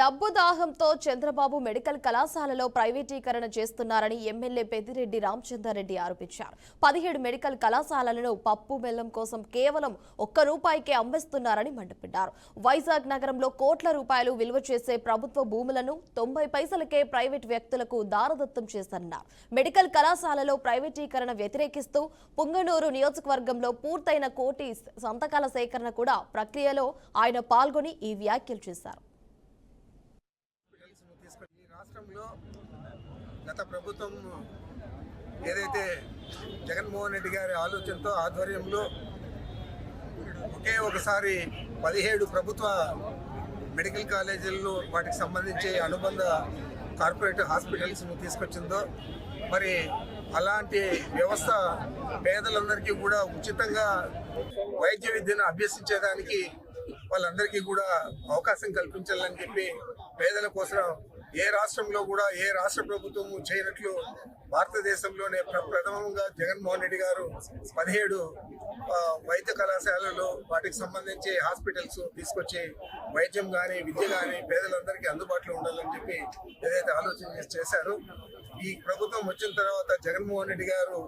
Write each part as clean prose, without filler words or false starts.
డబ్బు దాహంతో చంద్రబాబు మెడికల్ కళాశాలలో ప్రైవేటీకరణ చేస్తున్నారని ఎమ్మెల్యే పెద్దిరెడ్డి రామచంద్రారెడ్డి ఆరోపించారు. 17 మెడికల్ కళాశాలలను పప్పు బెల్లం కోసం కేవలం ₹1 అమ్మేస్తున్నారని మండిపడ్డారు. వైజాగ్ నగరంలో కోట్ల రూపాయలు విలువ చేసే ప్రభుత్వ భూములను 90 పైసలకే ప్రైవేట్ వ్యక్తులకు దారదత్తం చేశారన్నారు. మెడికల్ కళాశాలలో ప్రైవేటీకరణ వ్యతిరేకిస్తూ పుంగనూరు నియోజకవర్గంలో పూర్తయిన కోటి సంతకాల సేకరణ కూడా ప్రక్రియలో ఆయన పాల్గొని ఈ వ్యాఖ్యలు చేశారు. రాష్ట్రంలో గత ప్రభుత్వం ఏదైతే జగన్మోహన్ రెడ్డి గారి ఆలోచనతో ఆధ్వర్యంలో ఒకే ఒకసారి 17 ప్రభుత్వ మెడికల్ కాలేజీలను వాటికి సంబంధించి అనుబంధ కార్పొరేట్ హాస్పిటల్స్ను తీసుకొచ్చిందో మరి అలాంటి వ్యవస్థ పేదలందరికీ కూడా ఉచితంగా వైద్య విద్యను అభ్యసించేదానికి వాళ్ళందరికీ కూడా అవకాశం కల్పించాలని చెప్పి పేదల కోసం ఏ రాష్ట్రంలో కూడా ఏ రాష్ట్ర ప్రభుత్వం చేయనట్లు భారతదేశంలోనే ప్రథమంగా జగన్మోహన్ రెడ్డి గారు 17 వైద్య కళాశాలలు వాటికి సంబంధించి హాస్పిటల్స్ తీసుకొచ్చి వైద్యం కానీ విద్య కానీ పేదలందరికీ అందుబాటులో ఉండాలని చెప్పి ఏదైతే ఆలోచన చేశారో ఈ ప్రభుత్వం వచ్చిన తర్వాత జగన్మోహన్ రెడ్డి గారు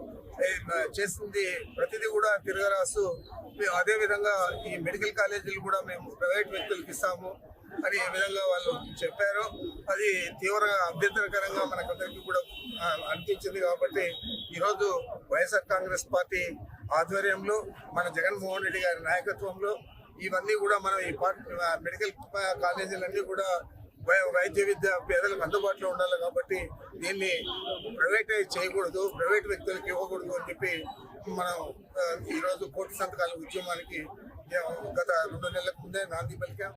చేసింది ప్రతిదీ కూడా తిరగరాసు. అదేవిధంగా ఈ మెడికల్ కాలేజీలు కూడా మేము ప్రైవేట్ వ్యక్తులకు ఇస్తాము అని ఏ విధంగా వాళ్ళు చెప్పారో అది తీవ్రంగా అభ్యంతరకరంగా మనకందరికీ కూడా అనిపించింది. కాబట్టి ఈరోజు వైఎస్ఆర్ కాంగ్రెస్ పార్టీ ఆధ్వర్యంలో మన జగన్మోహన్ రెడ్డి గారి నాయకత్వంలో ఇవన్నీ కూడా మనం ఈ మెడికల్ కాలేజీలన్నీ కూడా వైద్య విద్య పేదలకు అందుబాటులో ఉండాలి. కాబట్టి దీన్ని ప్రైవేటైజ్ చేయకూడదు, ప్రైవేట్ వ్యక్తులకు ఇవ్వకూడదు అని చెప్పి మనం ఈరోజు కోటి సంతకాల ఉద్యమానికి గత 2 నెలల ముందే నాంది పలికాం.